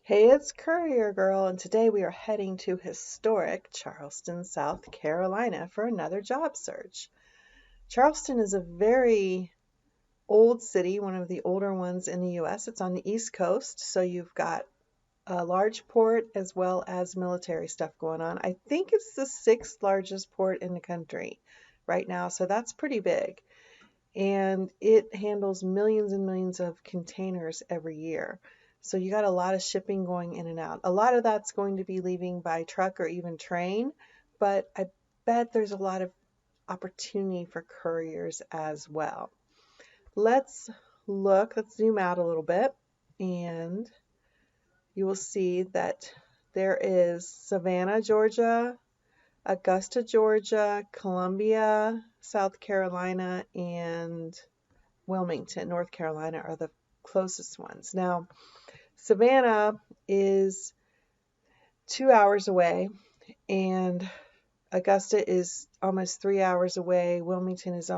Hey, it's Courier Girl, and today we are heading to historic Charleston, South Carolina for another job search. Charleston is a very old city, one of the older ones in the US. It's on the East Coast, so you've got a large port as well as military stuff going on. I think it's the sixth largest port in the country right now, so that's pretty big. And it handles millions and millions of containers every year. So you got a lot of shipping going in and out. A lot of that's going to be leaving by truck or even train, but I bet there's a lot of opportunity for couriers as well. Let's let's zoom out a little bit, and you will see that there is Savannah, Georgia, Augusta, Georgia, Columbia, South Carolina, and Wilmington, North Carolina are the closest ones. Now, Savannah is 2 hours away, and Augusta is almost 3 hours away. Wilmington is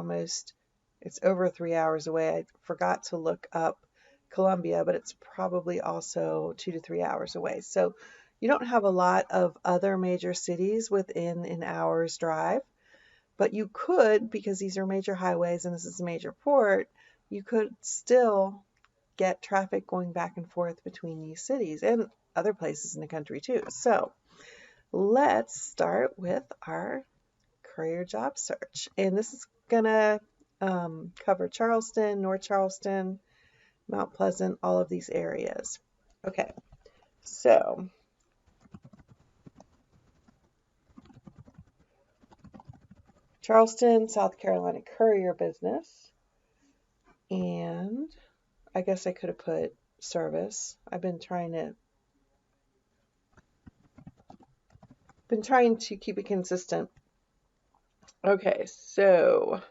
it's over 3 hours away. I forgot to look up Columbia, but it's probably also 2 to 3 hours away. So you don't have a lot of other major cities within an hour's drive, but you could, because these are major highways and this is a major port, you could still get traffic going back and forth between these cities and other places in the country too. So let's start with our career job search. And this is gonna cover Charleston, North Charleston, Mount Pleasant, all of these areas. Okay, so Charleston, South Carolina courier business. And I guess I could have put service. I've been trying to keep it consistent. Okay, so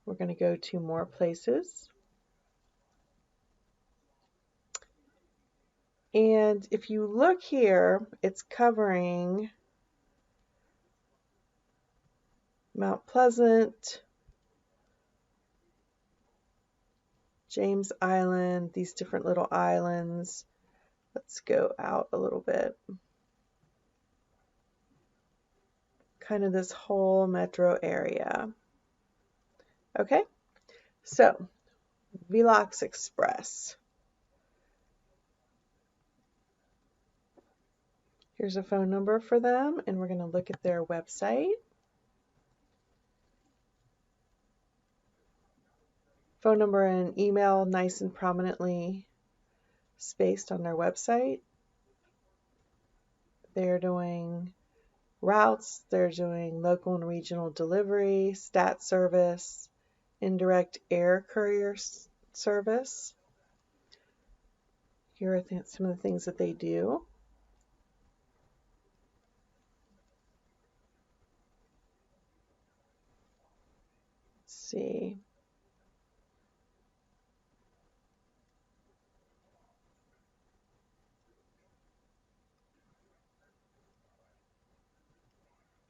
we're going to go to more places. And if you look here, it's covering Mount Pleasant, James Island, these different little islands. Let's go out a little bit. Kind of this whole metro area. Okay, so Velox Express. Here's a phone number for them, and we're going to look at their website. Phone number and email nice and prominently spaced on their website. They're doing routes, they're doing local and regional delivery, stat service, indirect air courier service. Here are some of the things that they do. Let's see.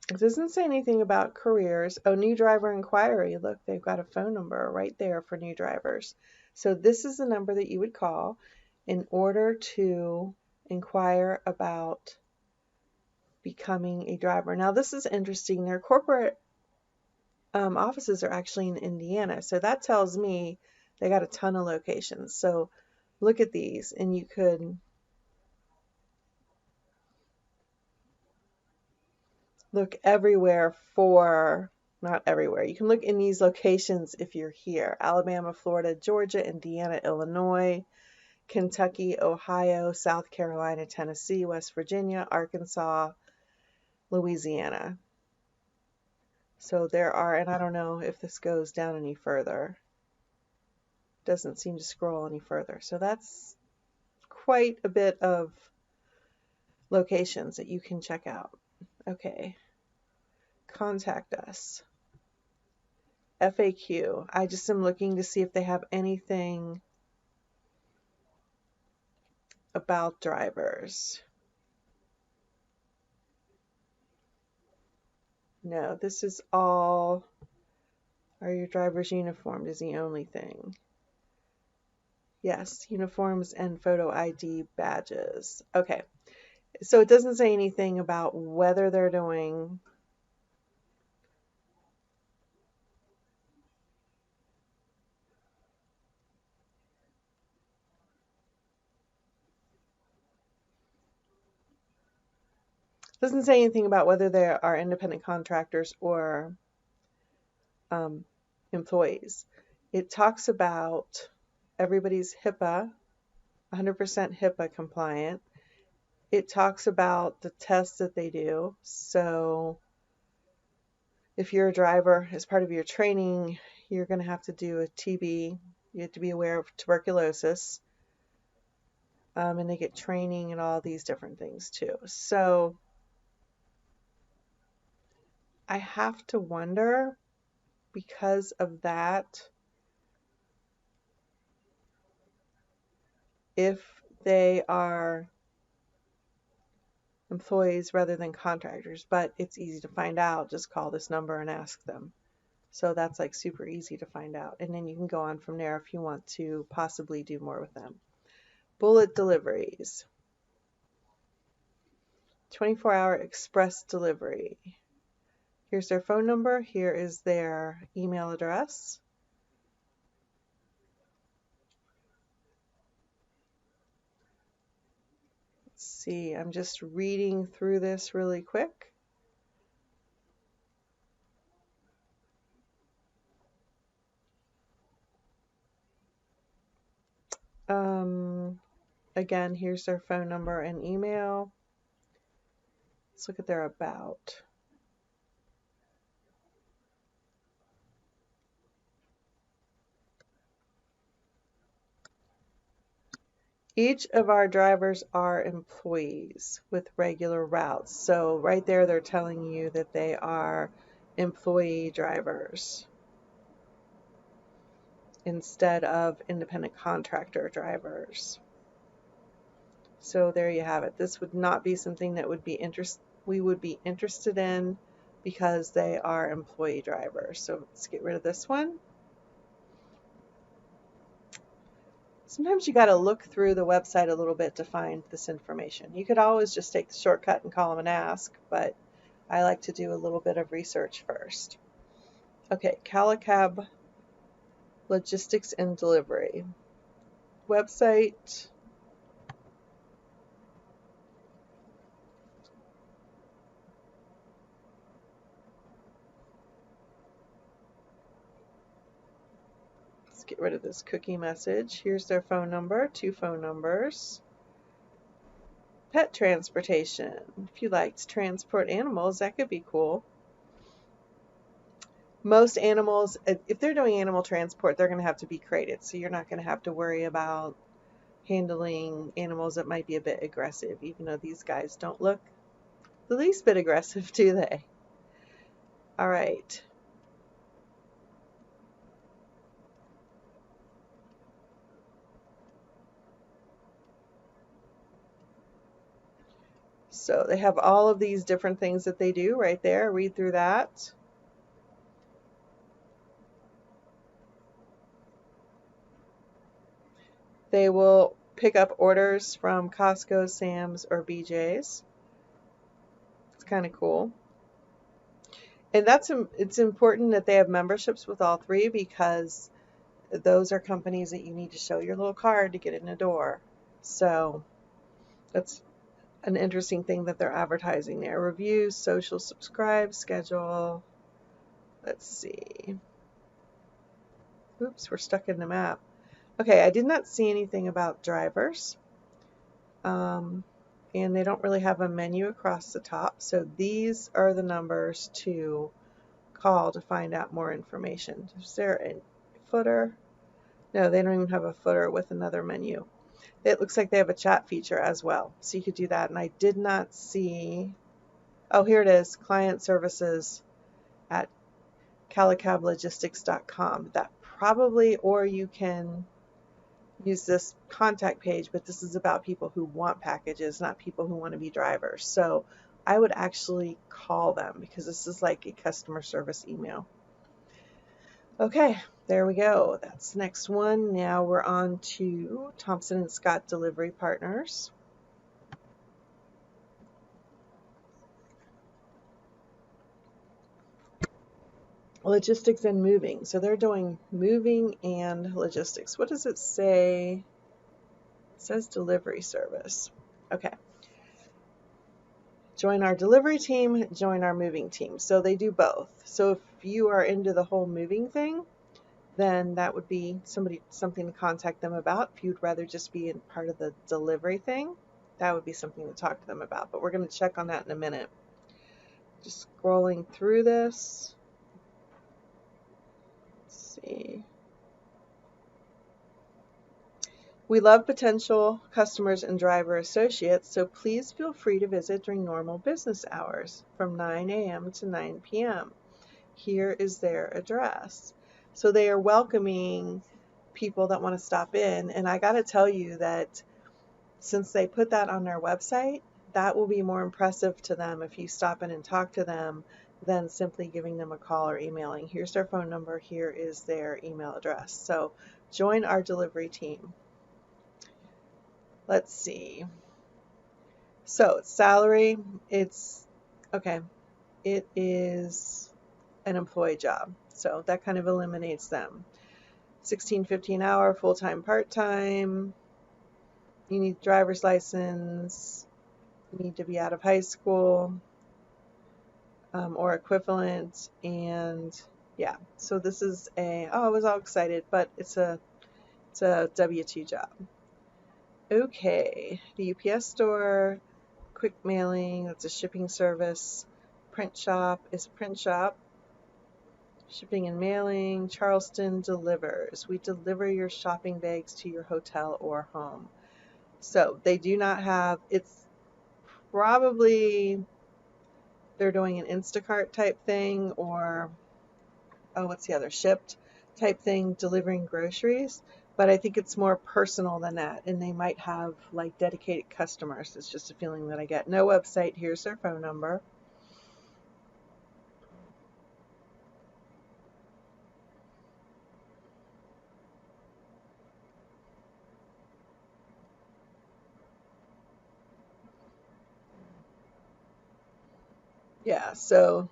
It doesn't say anything about careers. Oh, new driver inquiry. Look, they've got a phone number right there for new drivers. So this is the number that you would call in order to inquire about becoming a driver. Now, this is interesting. Their corporate offices are actually in Indiana. So that tells me they got a ton of locations. So look at these, and you could look everywhere for, not everywhere, you can look in these locations if you're here: Alabama, Florida, Georgia, Indiana, Illinois, Kentucky, Ohio, South Carolina, Tennessee, West Virginia, Arkansas, Louisiana. So there are, and I don't know if this goes down any further. Doesn't seem to scroll any further. So that's quite a bit of locations that you can check out. Okay. Contact us. FAQ. I just am looking to see if they have anything about drivers. No, this is all, are your drivers uniformed is the only thing. Yes, uniforms and photo ID badges. Okay, so it doesn't say anything about whether they're doing doesn't say anything about whether they are independent contractors or um, employees. It talks about everybody's HIPAA, 100% HIPAA compliant. It talks about the tests that they do. So if you're a driver, as part of your training, you're going to have to do a TB. You have to be aware of tuberculosis. And they get training and all these different things too. So I have to wonder, because of that, if they are employees rather than contractors, but it's easy to find out. Just call this number and ask them. So that's like super easy to find out. And then you can go on from there if you want to possibly do more with them. Bullet deliveries. 24-hour express delivery. Here's their phone number. Here is their email address. Let's see, I'm just reading through this really quick. Again, here's their phone number and email. Let's look at their about. Each of our drivers are employees with regular routes. So right there, they're telling you that they are employee drivers instead of independent contractor drivers. So there you have it. This would not be something that we would be interested in because they are employee drivers. So let's get rid of this one. Sometimes you got to look through the website a little bit to find this information. You could always just take the shortcut and call them and ask, but I like to do a little bit of research first. Okay, Calicab Logistics and Delivery. Website. Let's get rid of this cookie message. Here's their phone number, 2 phone numbers. Pet transportation. If you like to transport animals, that could be cool. Most animals, if they're doing animal transport, they're going to have to be crated. So you're not going to have to worry about handling animals that might be a bit aggressive, even though these guys don't look the least bit aggressive, do they? All right. So they have all of these different things that they do right there. Read through that. They will pick up orders from Costco, Sam's, or BJ's. It's kind of cool. And it's important that they have memberships with all 3, because those are companies that you need to show your little card to get in the door. So that's an interesting thing that they're advertising there. Reviews, social, subscribe, schedule. Let's see. Oops, we're stuck in the map. Okay, I did not see anything about drivers. And they don't really have a menu across the top. So these are the numbers to call to find out more information. Is there a footer? No, they don't even have a footer with another menu. It looks like they have a chat feature as well. So you could do that. And I did not see, oh, here it is, client services at calicablogistics.com. That probably, or you can use this contact page, but this is about people who want packages, not people who want to be drivers. So I would actually call them, because this is like a customer service email. Okay, There we go. That's the next one. Now we're on to Thompson and Scott Delivery Partners. Logistics and moving. So they're doing moving and logistics. What does it say? It says delivery service. Okay. Join our delivery team, join our moving team. So they do both. So if you are into the whole moving thing, then that would be something to contact them about. If you'd rather just be in part of the delivery thing, that would be something to talk to them about. But we're going to check on that in a minute. Just scrolling through this. Let's see. We love potential customers and driver associates, so please feel free to visit during normal business hours from 9 a.m. to 9 p.m. Here is their address. So they are welcoming people that want to stop in. And I got to tell you that since they put that on their website, that will be more impressive to them if you stop in and talk to them than simply giving them a call or emailing. Here's their phone number. Here is their email address. So join our delivery team. Let's see. So salary, it's okay. It is an employee job. So that kind of eliminates them. $16.50 an hour, full-time, part-time. You need driver's license. You need to be out of high school or equivalent. And yeah, so this is I was all excited, but it's a W-2 job. Okay, the UPS store, quick mailing, that's a shipping service. Print shop is a print shop. Shipping and mailing, Charleston delivers. We deliver your shopping bags to your hotel or home. So they do not have, it's probably they're doing an Instacart type thing or, what's the other, shipped type thing, delivering groceries. But I think it's more personal than that. And they might have like dedicated customers. It's just a feeling that I get. No website. Here's their phone number. Yeah, so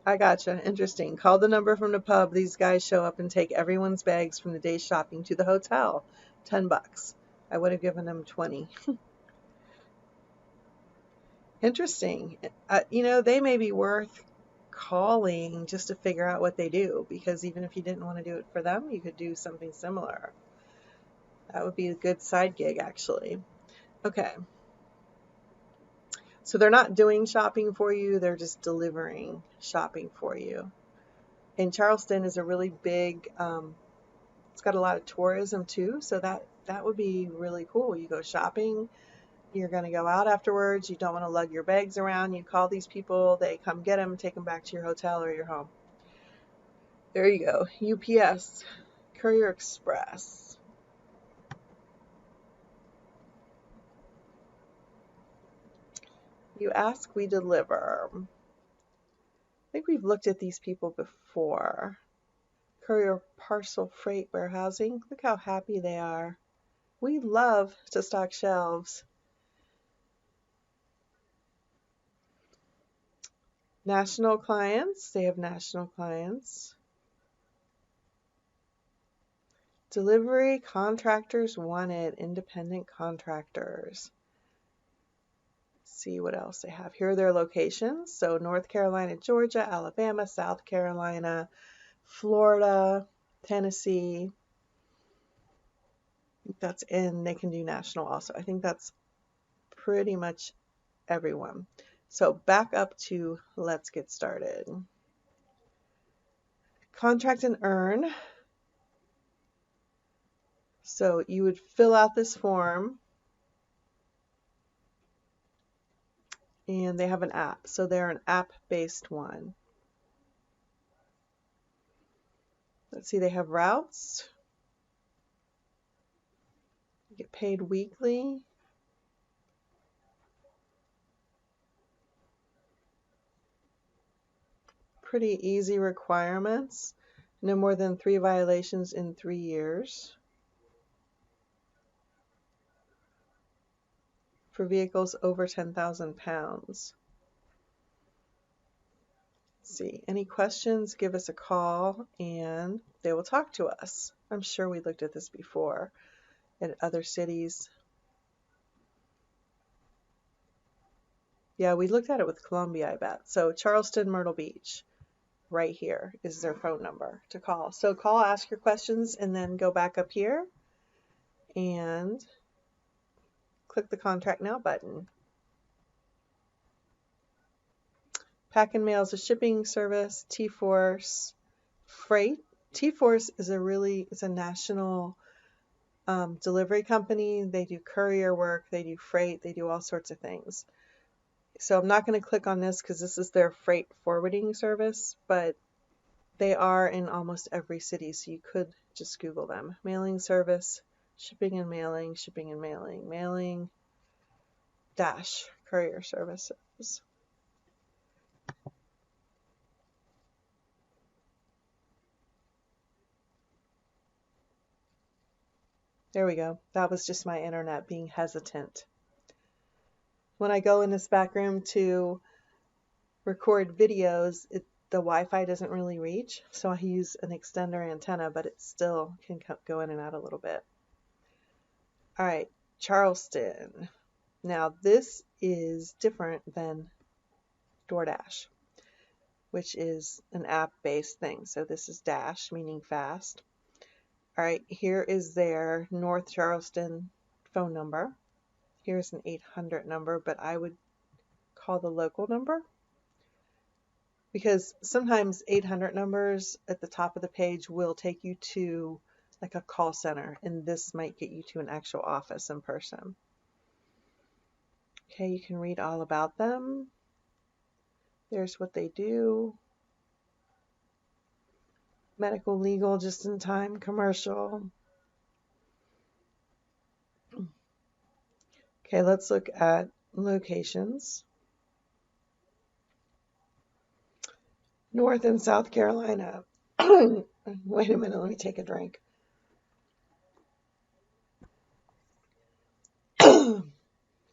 I gotcha. Interesting. Call the number from the pub. These guys show up and take everyone's bags from the day's shopping to the hotel. $10. I would have given them 20. Interesting. They may be worth calling just to figure out what they do, because even if you didn't want to do it for them, you could do something similar. That would be a good side gig, actually. Okay. So they're not doing shopping for you, they're just delivering shopping for you. And Charleston is a really big, it's got a lot of tourism too, so that would be really cool. You go shopping, you're going to go out afterwards, you don't want to lug your bags around, you call these people, they come get them, take them back to your hotel or your home. There you go. UPS, Courier Express. You ask, we deliver. I think we've looked at these people before. Courier Parcel Freight Warehousing. Look how happy they are. We love to stock shelves. National clients. They have national clients. Delivery contractors wanted. Independent contractors. Let's see what else they have. Here are their locations. So North Carolina, Georgia, Alabama, South Carolina, Florida, Tennessee. That's in. They can do national also. I think that's pretty much everyone. So back up to let's get started. Contract and earn. So you would fill out this form, and they have an app. So they're an app-based one. Let's see, they have routes. You get paid weekly. Pretty easy requirements. No more than 3 violations in 3 years. For vehicles over 10,000 pounds. Let's see, any questions, give us a call and they will talk to us. I'm sure we looked at this before in other cities. Yeah, we looked at it with Columbia, I bet. So Charleston, Myrtle Beach, right here is their phone number to call. So call, ask your questions, and then go back up here and click the Contact Now button. Pack and Mail is a shipping service. T-Force Freight. T-Force is a national delivery company. They do courier work, they do freight, they do all sorts of things. So I'm not going to click on this because this is their freight forwarding service, but they are in almost every city, so you could just Google them. Mailing service, shipping and mailing, mailing dash courier services. There we go. That was just my internet being hesitant. When I go in this back room to record videos, the Wi-Fi doesn't really reach, so I use an extender antenna, but it still can go in and out a little bit. All right, Charleston. Now this is different than DoorDash, which is an app-based thing. So this is Dash, meaning fast. All right, here is their North Charleston phone number. Here's an 800 number, but I would call the local number, because sometimes 800 numbers at the top of the page will take you to like a call center, and this might get you to an actual office in person. Okay, you can read all about them. There's what they do. Medical, legal, just in time, commercial. Okay, let's look at locations. North and South Carolina. Wait a minute, let me take a drink.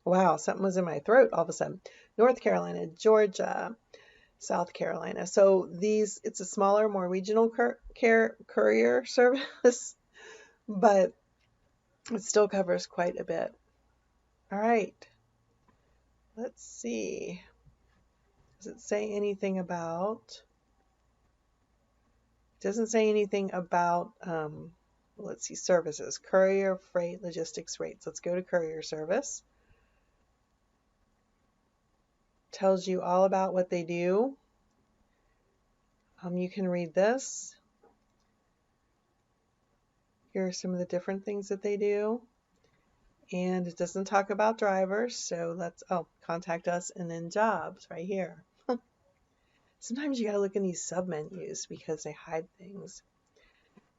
Wow, something was in my throat all of a sudden. North Carolina, Georgia, South Carolina. So these, it's a smaller, more regional courier service, but it still covers quite a bit. All right, let's see. Does it say anything about, it doesn't say anything about, let's see, services, courier, freight, logistics rates. Let's go to courier service. Tells you all about what they do. You can read this. Here are some of the different things that they do. And it doesn't talk about drivers, so let's, contact us and then jobs right here. Sometimes you gotta look in these sub-menus because they hide things.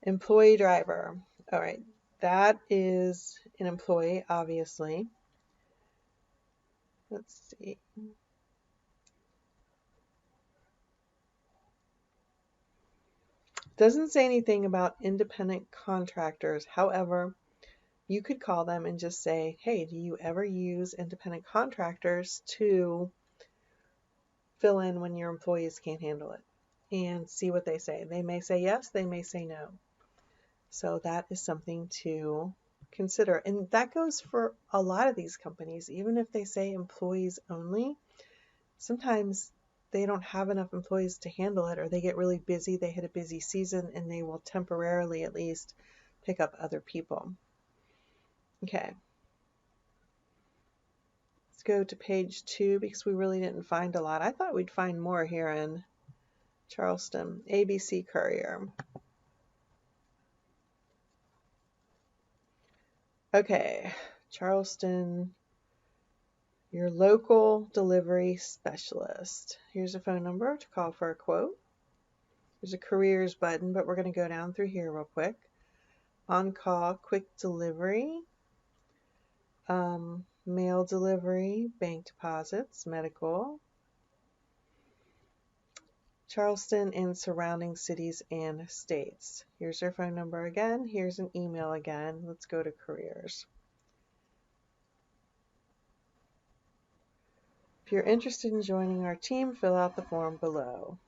Employee driver. All right, that is an employee, obviously. Let's see. Doesn't say anything about independent contractors. However, you could call them and just say, hey, do you ever use independent contractors to fill in when your employees can't handle it? And see what they say. They may say yes, they may say no. So that is something to consider. And that goes for a lot of these companies. Even if they say employees only, sometimes they don't have enough employees to handle it, or they get really busy, they hit a busy season, and they will temporarily at least pick up other people. Okay. Let's go to page 2 because we really didn't find a lot. I thought we'd find more here in Charleston. ABC Courier. Okay, Charleston, your local delivery specialist. Here's a phone number to call for a quote. There's a careers button, but we're going to go down through here real quick. On-call, quick delivery, mail delivery, bank deposits, medical, Charleston and surrounding cities and states. Here's their phone number again. Here's an email again. Let's go to careers. If you're interested in joining our team, fill out the form below.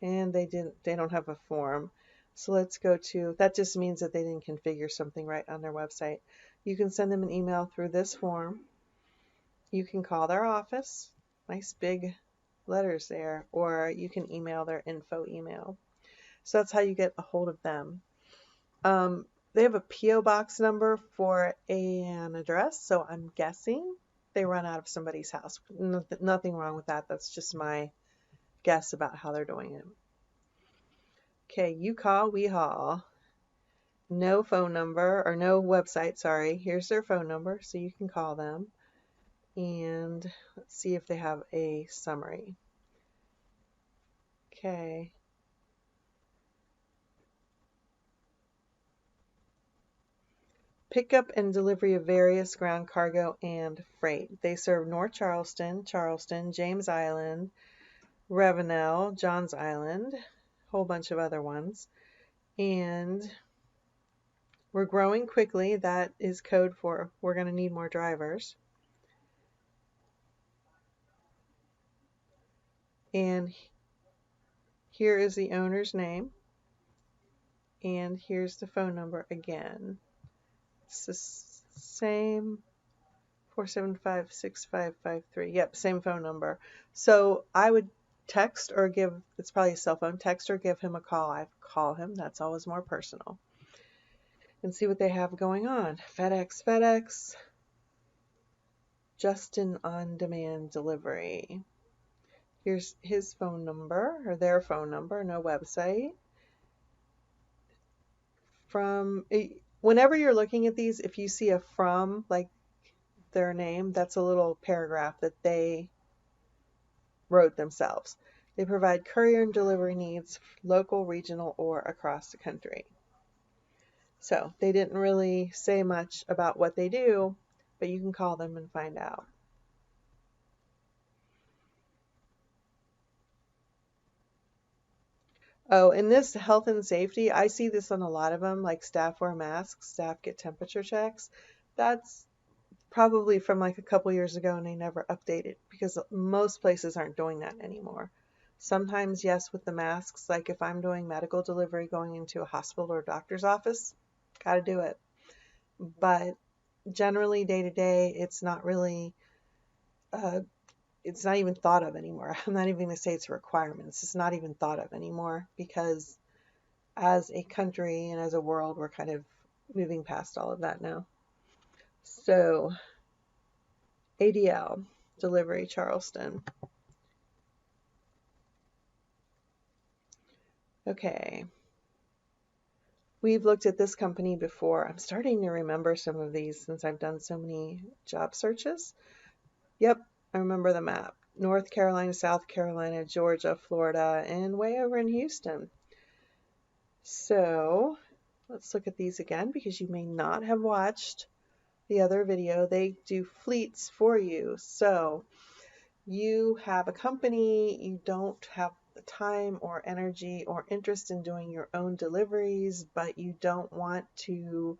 And they don't have a form. So let's go to, that just means that they didn't configure something right on their website. You can send them an email through this form. You can call their office, nice big letters there, or you can email their info email. So that's how you get a hold of them. They have a P.O. box number for an address, so I'm guessing they run out of somebody's house. Nothing wrong with that. That's just my guess about how they're doing it. Okay, you call, we haul. No phone number, or no website, sorry. Here's their phone number, so you can call them. And let's see if they have a summary. Okay. Pickup and delivery of various ground cargo and freight. They serve North Charleston, Charleston, James Island, Ravenel, Johns Island, a whole bunch of other ones. And we're growing quickly. That is code for we're going to need more drivers. And here is the owner's name. And here's the phone number again. It's the same 475-6553. Yep, same phone number. So I would text or give, it's probably a cell phone, text or give him a call. I call him, that's always more personal. And see what they have going on. FedEx, Justin on-demand delivery. Here's his phone number, or their phone number, no website. Whenever you're looking at these, if you see a from, like their name, that's a little paragraph that they wrote themselves. They provide courier and delivery needs, local, regional, or across the country. So they didn't really say much about what they do, but you can call them and find out. Oh, and this health and safety, I see this on a lot of them, like staff wear masks, staff get temperature checks. That's probably from like a couple years ago and they never updated because most places aren't doing that anymore. Sometimes, yes, with the masks, like if I'm doing medical delivery going into a hospital or doctor's office, got to do it. But generally, day to day, it's not really, it's not even thought of anymore. I'm not even going to say it's a requirement. It's just not even thought of anymore because as a country and as a world, we're kind of moving past all of that now. So, Adl Delivery Charleston. Okay. We've looked at this company before. I'm starting to remember some of these since I've done so many job searches. Yep, I remember the map. North Carolina, South Carolina, Georgia, Florida, and way over in Houston. So let's look at these again because you may not have watched the other video. They do fleets for you. So you have a company, you don't have the time or energy or interest in doing your own deliveries, but you don't want to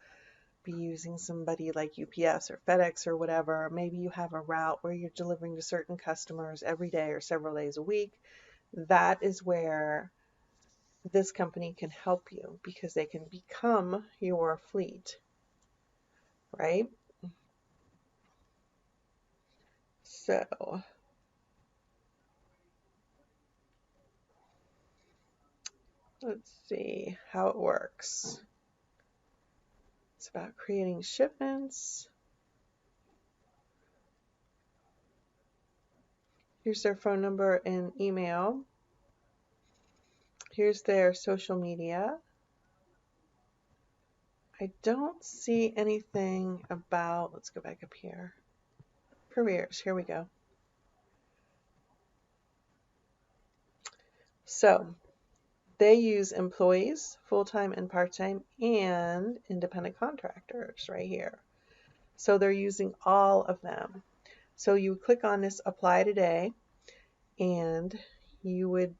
be using somebody like UPS or FedEx or whatever. Maybe you have a route where you're delivering to certain customers every day or several days a week. That is where this company can help you because they can become your fleet, right? So let's see how it works. It's about creating shipments. Here's their phone number and email. Here's their social media. I don't see anything about, let's go back up here. Careers, here we go. So they use employees, full-time and part-time, and independent contractors right here. So they're using all of them. So you would click on this apply today and you would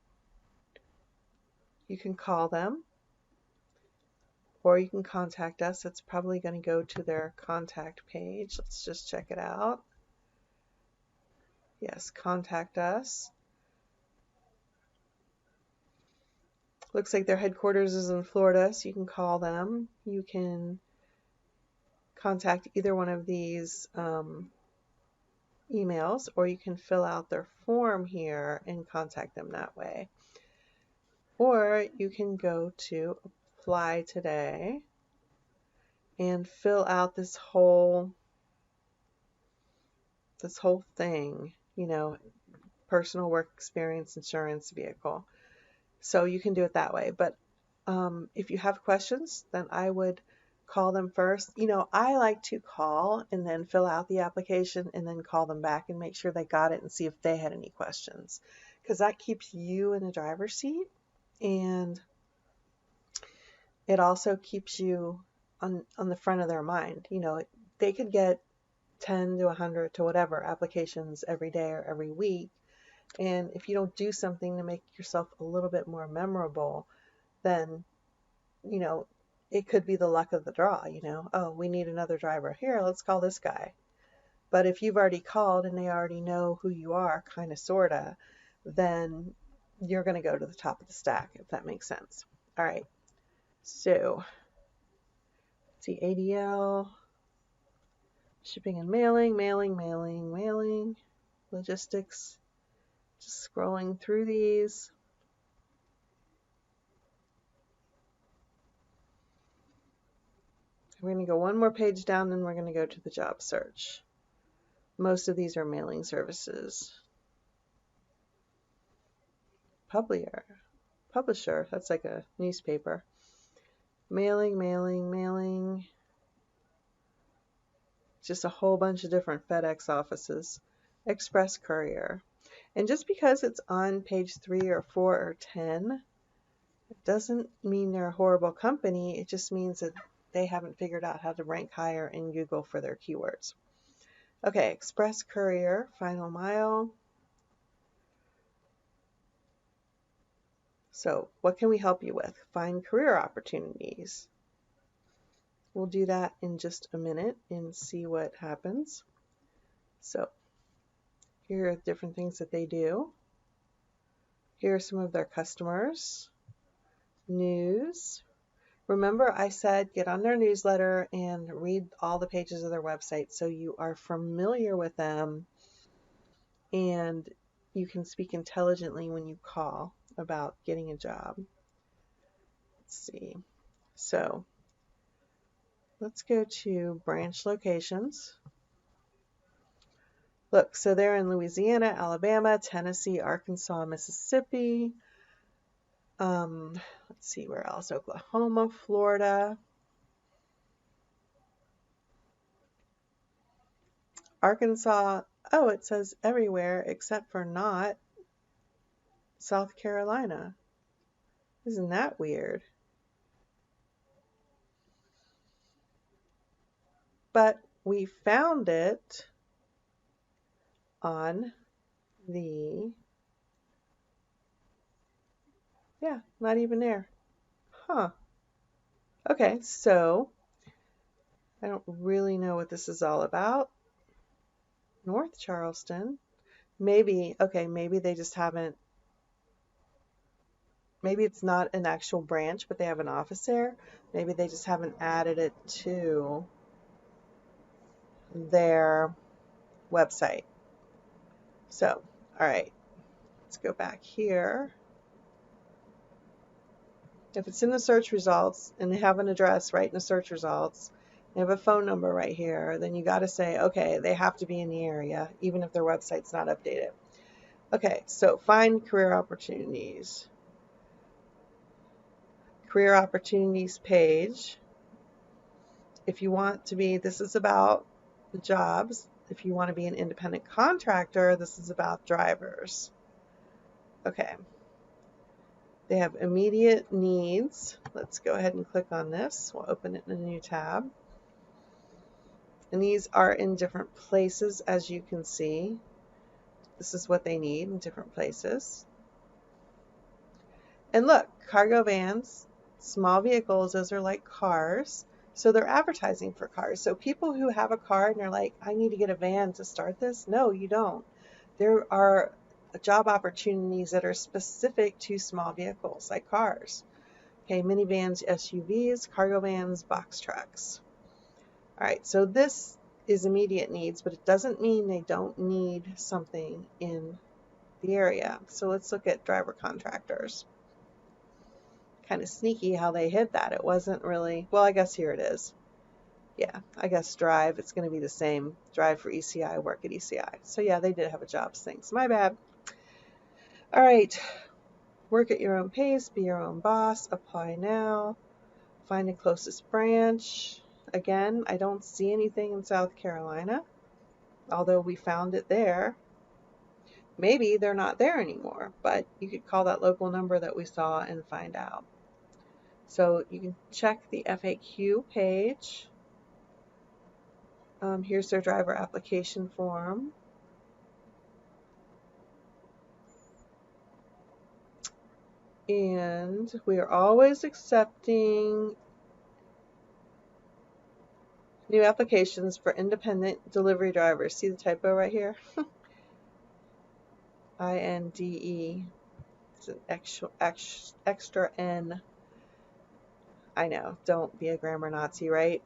You can call them, or you can contact us. It's probably going to go to their contact page. Let's just check it out. Yes, contact us. Looks like their headquarters is in Florida, so you can call them. You can contact either one of these emails, or you can fill out their form here and contact them that way. Or you can go to Apply Today and fill out this whole thing, you know, personal work experience, insurance, vehicle. So you can do it that way. But if you have questions, then I would call them first. You know, I like to call and then fill out the application and then call them back and make sure they got it and see if they had any questions, because that keeps you in the driver's seat, and it also keeps you on the front of their mind. You know, they could get 10 to 100 to whatever applications every day or every week, and if you don't do something to make yourself a little bit more memorable, then, you know, it could be the luck of the draw, you know. Oh, we need another driver. Here, let's call this guy. But if you've already called and they already know who you are, kind of, sort of, then you're going to go to the top of the stack, if that makes sense. All right. So, see, ADL, shipping and mailing, logistics. Just scrolling through these. We're going to go one more page down, then we're going to go to the job search. Most of these are mailing services. Publisher, that's like a newspaper. Mailing. Just a whole bunch of different FedEx offices. Express Courier. And just because it's on page 3 or 4 or 10, it doesn't mean they're a horrible company. It just means that they haven't figured out how to rank higher in Google for their keywords. Okay, Express Courier, Final Mile. So what can we help you with? Find career opportunities. We'll do that in just a minute and see what happens. So here are different things that they do. Here are some of their customers. News. Remember, I said get on their newsletter and read all the pages of their website so you are familiar with them and you can speak intelligently when you call about getting a job. Let's see. So let's go to branch locations. Look, so they're in Louisiana, Alabama, Tennessee, Arkansas, Mississippi. Let's see, where else? Oklahoma, Florida, Arkansas. Oh, it says everywhere except for not South Carolina. Isn't that weird? But we found it on the, yeah, not even there. Huh. Okay, so I don't really know what this is all about. North Charleston. Maybe, okay, maybe they just haven't, maybe it's not an actual branch, but they have an office there. Maybe they just haven't added it to their website. So, all right, let's go back here. If it's in the search results and they have an address right in the search results, they have a phone number right here, then you got to say, okay, they have to be in the area, even if their website's not updated. Okay, so find career opportunities. Career opportunities page. If you want to be, this is about the jobs. If you want to be an independent contractor, this is about drivers. Okay. They have immediate needs. Let's go ahead and click on this. We'll open it in a new tab. And these are in different places, as you can see. This is what they need in different places. And look, cargo vans, small vehicles, those are like cars. So they're advertising for cars. So people who have a car and they're like, I need to get a van to start this. No, you don't. There are job opportunities that are specific to small vehicles like cars. Okay, minivans, SUVs, cargo vans, box trucks. All right, so this is immediate needs, but it doesn't mean they don't need something in the area. So let's look at driver contractors. Kind of sneaky how they hid that. It wasn't really, well, I guess here it is. Yeah, I guess drive, it's going to be the same. Drive for ECI, work at ECI. So yeah, they did have a jobs thing. So my bad. All right, work at your own pace, be your own boss, apply now, find the closest branch. Again, I don't see anything in South Carolina, although we found it there. Maybe they're not there anymore, but you could call that local number that we saw and find out. So you can check the FAQ page. Here's their driver application form. And we are always accepting new applications for independent delivery drivers. See the typo right here? INDE. It's an extra N. I know, don't be a grammar Nazi, right?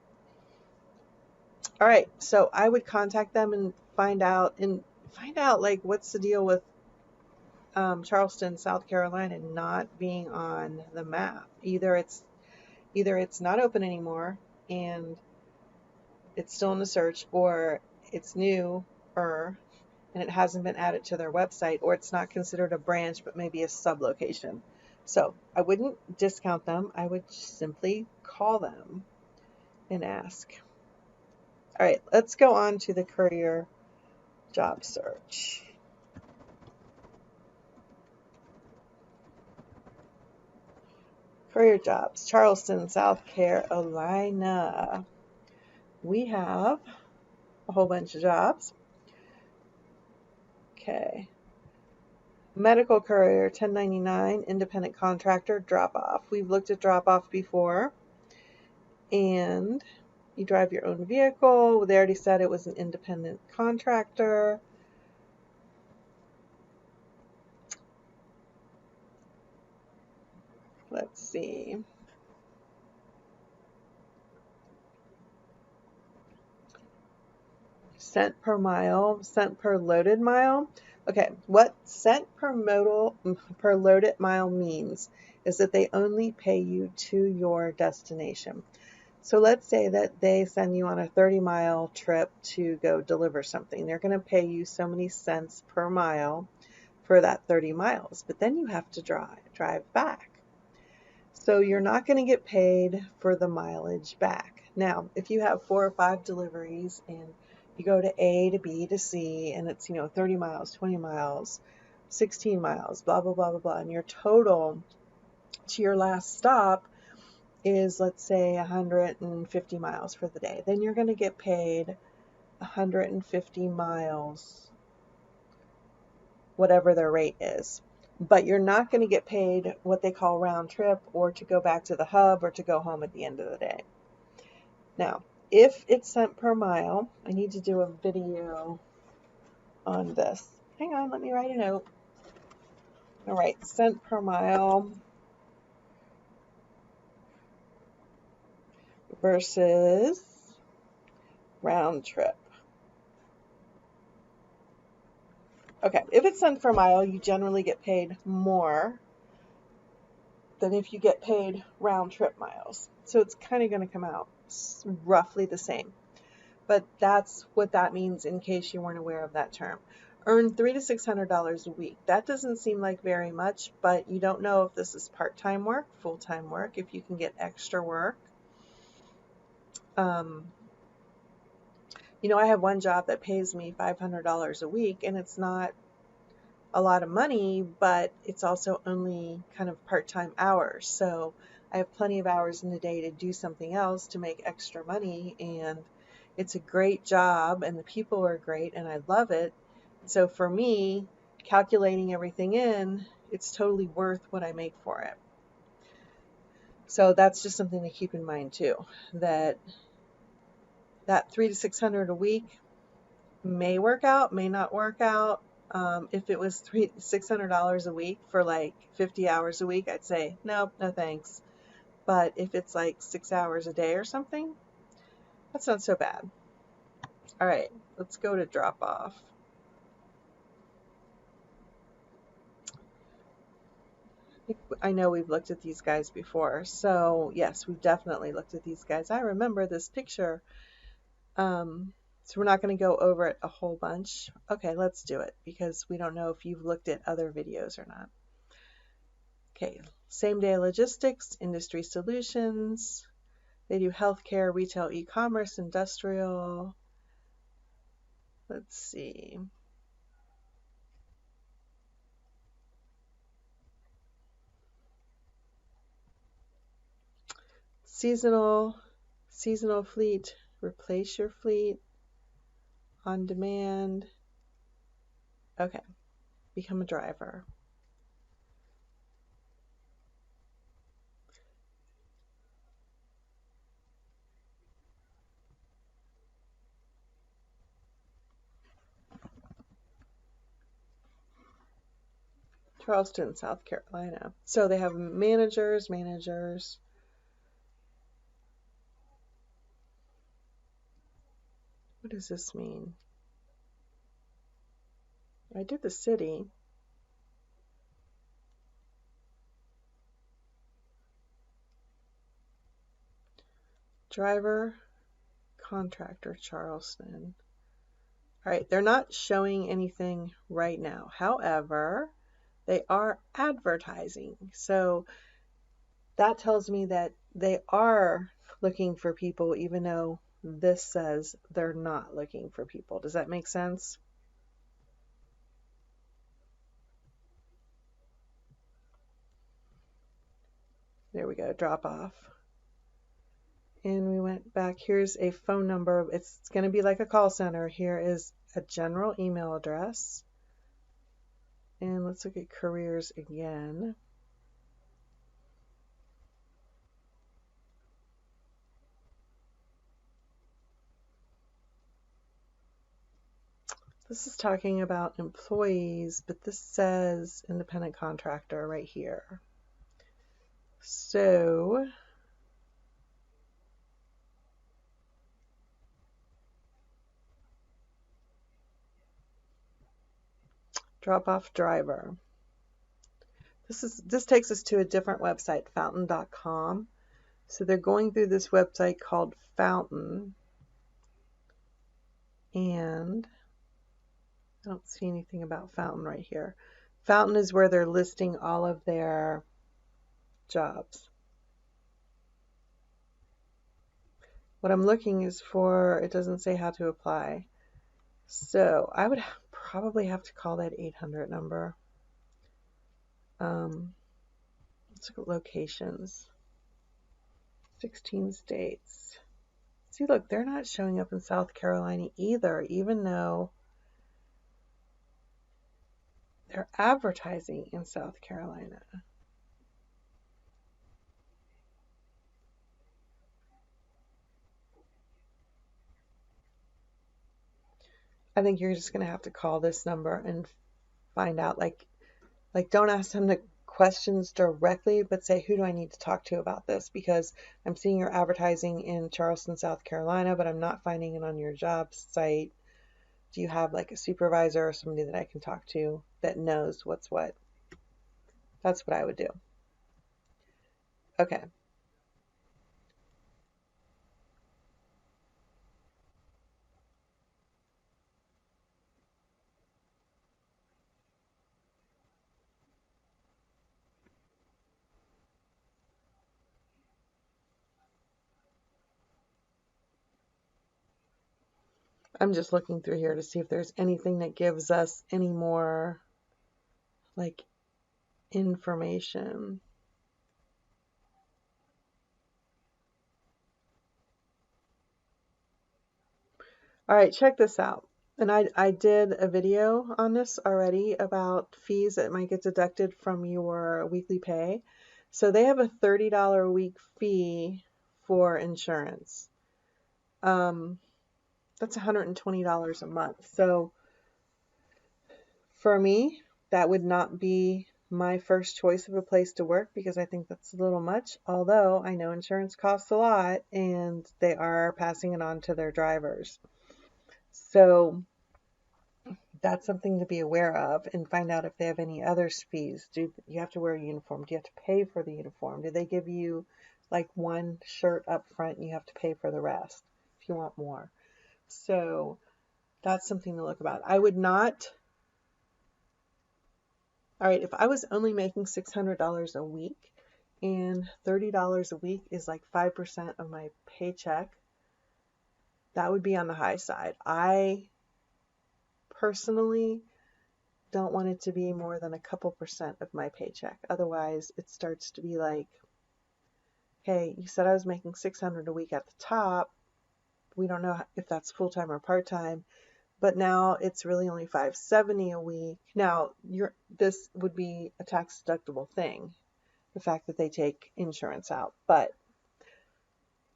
All right, so I would contact them and find out like what's the deal with Charleston, South Carolina not being on the map. Either it's not open anymore and it's still in the search, or it's new and it hasn't been added to their website, or it's not considered a branch but maybe a sub-location. So I wouldn't discount them. I would simply call them and ask. All right, let's go on to the Courier job search. Courier jobs, Charleston, South Carolina. We have a whole bunch of jobs. Okay. Medical courier, 1099, independent contractor, drop-off. We've looked at drop-off before. And you drive your own vehicle. They already said it was an independent contractor. Let's see. Cent per mile, cent per loaded mile. Okay, what cent per loaded mile means is that they only pay you to your destination. So let's say that they send you on a 30-mile trip to go deliver something. They're going to pay you so many cents per mile for that 30 miles, but then you have to drive back. So you're not going to get paid for the mileage back. Now, if you have 4 or 5 deliveries and you go to A to B to C and it's, 30 miles, 20 miles, 16 miles, blah, blah, blah, blah, blah, and your total to your last stop is, let's say, 150 miles for the day, then you're going to get paid 150 miles, whatever their rate is. But you're not going to get paid what they call round trip, or to go back to the hub, or to go home at the end of the day. Now, if it's cent per mile, I need to do a video on this. Hang on, let me write a note. All right, cent per mile versus round trip. Okay, if it's cent per mile, you generally get paid more than if you get paid round trip miles. So it's kind of going to come out roughly the same. But that's what that means, in case you weren't aware of that term. Earn $300 to $600 a week. That doesn't seem like very much, but you don't know if this is part-time work, full-time work, if you can get extra work. I have one job that pays me $500 a week, and it's not a lot of money, but it's also only kind of part-time hours. So I have plenty of hours in the day to do something else to make extra money, and it's a great job, and the people are great, and I love it. So for me, calculating everything in, it's totally worth what I make for it. So that's just something to keep in mind too, that that $300 to $600 a week may work out, may not work out. If it was $600 a week for like 50 hours a week, I'd say nope, no thanks. But if it's like 6 hours a day or something, that's not so bad. All right, let's go to drop off. I know we've looked at these guys before, so yes, we've definitely looked at these guys. I remember this picture. So we're not going to go over it a whole bunch. Okay, let's do it because we don't know if you've looked at other videos or not. Okay, same day logistics, industry solutions. They do healthcare, retail, e-commerce, industrial. Let's see. Seasonal fleet, replace your fleet, on demand. Okay, become a driver. Charleston, South Carolina. So they have managers. What does this mean? I did the city. Driver, contractor, Charleston. All right, they're not showing anything right now. However, they are advertising. So that tells me that they are looking for people, even though this says they're not looking for people. Does that make sense? There we go, drop off. And we went back. Here's a phone number. It's going to be like a call center. Here is a general email address. And let's look at careers again. This is talking about employees, but this says independent contractor right here. So drop off driver. This takes us to a different website, fountain.com. So they're going through this website called Fountain, and I don't see anything about Fountain right here. Fountain is where they're listing all of their jobs. What I'm looking is for, it doesn't say how to apply. So I would probably have to call that 800 number. Let's look at locations. 16 states. See, look, they're not showing up in South Carolina either, even though they're advertising in South Carolina. I think you're just going to have to call this number and find out, like don't ask them the questions directly, but say, who do I need to talk to about this? Because I'm seeing your advertising in Charleston, South Carolina, but I'm not finding it on your job site. Do you have like a supervisor or somebody that I can talk to that knows what's what? That's what I would do. Okay. I'm just looking through here to see if there's anything that gives us any more like information. All right, check this out. And I did a video on this already about fees that might get deducted from your weekly pay. So they have a $30 a week fee for insurance. That's $120 a month. So for me, that would not be my first choice of a place to work because I think that's a little much. Although I know insurance costs a lot and they are passing it on to their drivers. So that's something to be aware of and find out if they have any other fees. Do you have to wear a uniform? Do you have to pay for the uniform? Do they give you like one shirt up front and you have to pay for the rest if you want more? So that's something to look about. I would not. All right, if I was only making $600 a week and $30 a week is like 5% of my paycheck, that would be on the high side. I personally don't want it to be more than a couple percent of my paycheck. Otherwise, it starts to be like, hey, you said I was making 600 a week at the top. We don't know if that's full-time or part-time, but now it's really only 570 a week. Now, this would be a tax deductible thing, the fact that they take insurance out, but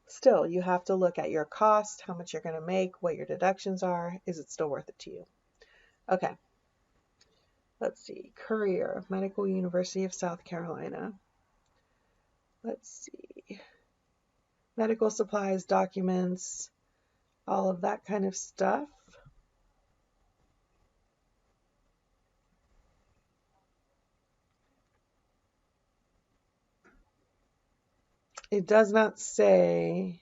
still, you have to look at your cost, how much you're going to make, what your deductions are. Is it still worth it to you? Okay. Let's see. Courier, Medical University of South Carolina. Let's see. Medical supplies, documents, all of that kind of stuff. It does not say.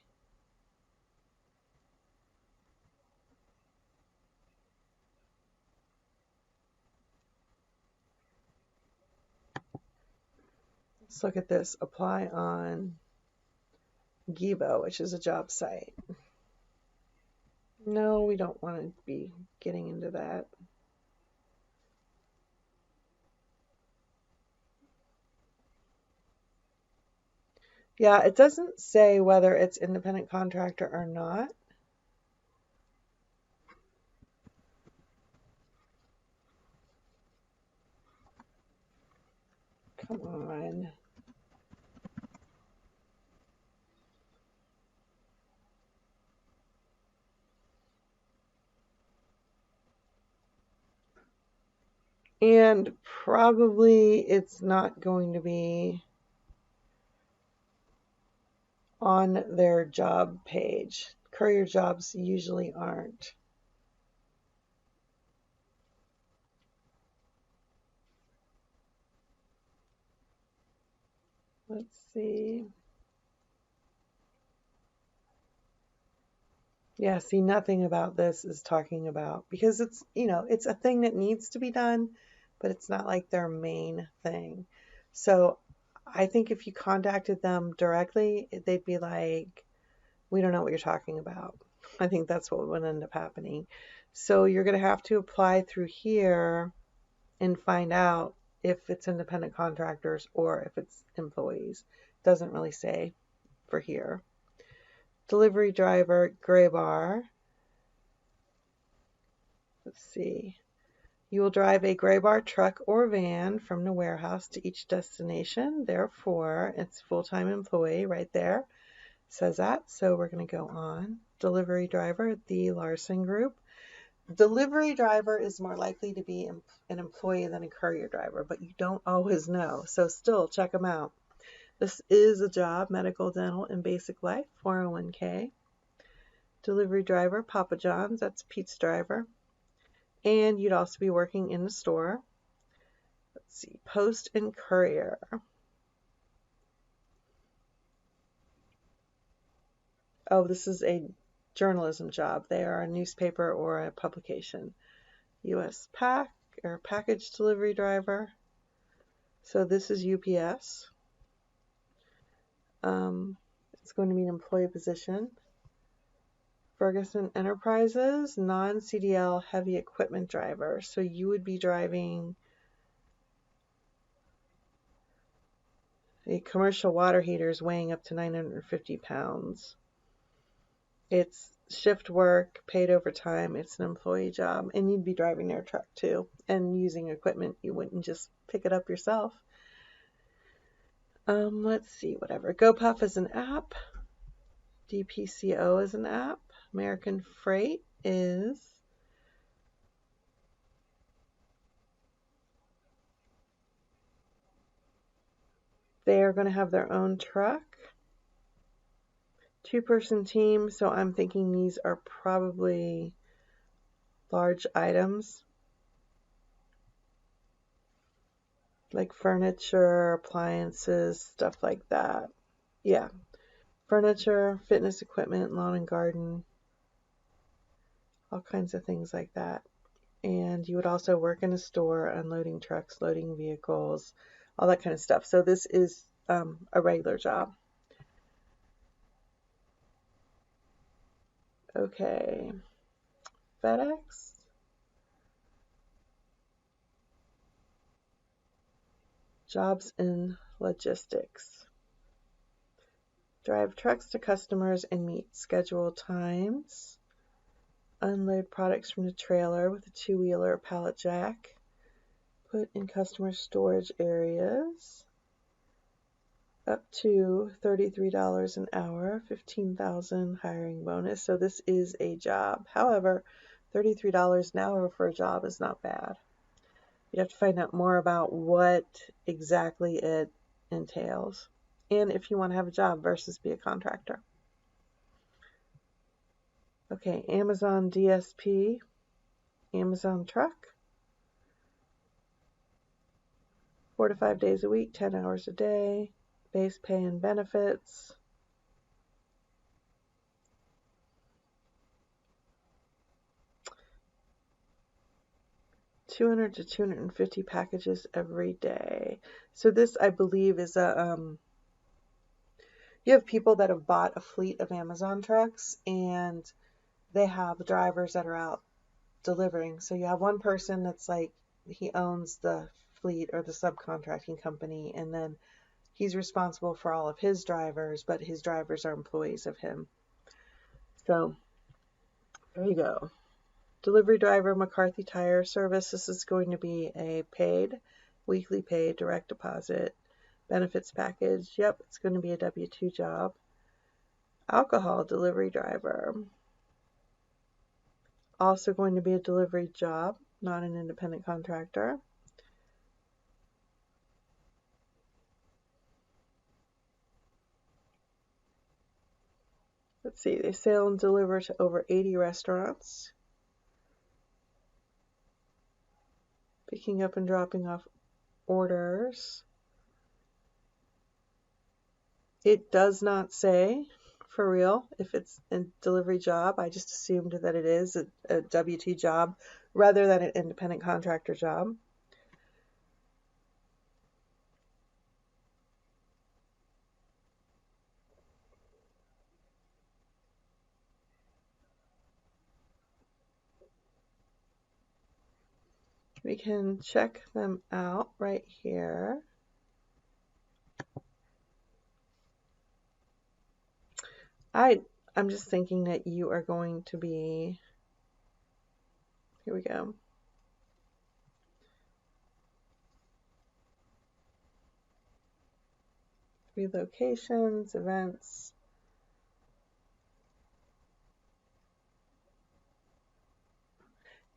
Let's look at this. Apply on Givo, which is a job site. No, we don't want to be getting into that. Yeah, it doesn't say whether it's independent contractor or not. Come on. And probably it's not going to be on their job page. Courier jobs usually aren't. Let's see. Yeah, see, nothing about this is talking about because it's, it's a thing that needs to be done, but it's not like their main thing. So I think if you contacted them directly, they'd be like, we don't know what you're talking about. I think that's what would end up happening. So you're going to have to apply through here and find out if it's independent contractors or if it's employees. Doesn't really say for here. Delivery driver, gray bar. Let's see. You will drive a gray bar truck or van from the warehouse to each destination. Therefore, it's full-time employee right there. Says that. So we're going to go on. Delivery driver, the Larson Group. Delivery driver is more likely to be an employee than a courier driver, but you don't always know. So still check them out. This is a job, medical, dental, and basic life, 401k. Delivery driver, Papa John's, that's Pete's driver. And you'd also be working in the store. Let's see, post and courier. Oh, this is a journalism job. They are a newspaper or a publication. U.S. package delivery driver. So this is UPS. It's going to be an employee position. Ferguson Enterprises, non-CDL heavy equipment driver. So you would be driving a commercial water heaters weighing up to 950 pounds. It's shift work, paid overtime. It's an employee job, and you'd be driving their truck too and using equipment. You wouldn't just pick it up yourself. Let's see, whatever. GoPuff is an app. DPCO is an app. American Freight is they're going to have their own truck. Two-person team, so I'm thinking these are probably large items like furniture, appliances, stuff like that. Yeah, furniture, fitness equipment, lawn and garden, all kinds of things like that. And you would also work in a store, unloading trucks, loading vehicles, all that kind of stuff. So this is a regular job. Okay, FedEx. Jobs in logistics. Drive trucks to customers and meet scheduled times. Unload products from the trailer with a two-wheeler or pallet jack. Put in customer storage areas. Up to $33 an hour, $15,000 hiring bonus. So this is a job. However, $33 an hour for a job is not bad. You have to find out more about what exactly it entails and if you want to have a job versus be a contractor. Okay, Amazon DSP, Amazon truck, 4 to 5 days a week, 10 hours a day, base pay and benefits. $200 to 250 packages every day. So this, I believe, is a you have people that have bought a fleet of Amazon trucks and they have drivers that are out delivering. So you have one person that's like he owns the fleet or the subcontracting company, and then he's responsible for all of his drivers, but his drivers are employees of him. So there you go. Delivery driver, McCarthy Tire Service. This is going to be a paid, weekly paid, direct deposit, benefits package. Yep, it's going to be a W-2 job. Alcohol delivery driver. Also going to be a delivery job, not an independent contractor. Let's see, they sell and deliver to over 80 restaurants. Picking up and dropping off orders. It does not say, for real, if it's a delivery job. I just assumed that it is a W-2 job rather than an independent contractor job. We can check them out right here. I'm just thinking that you are going to be, here we go. Relocations, events.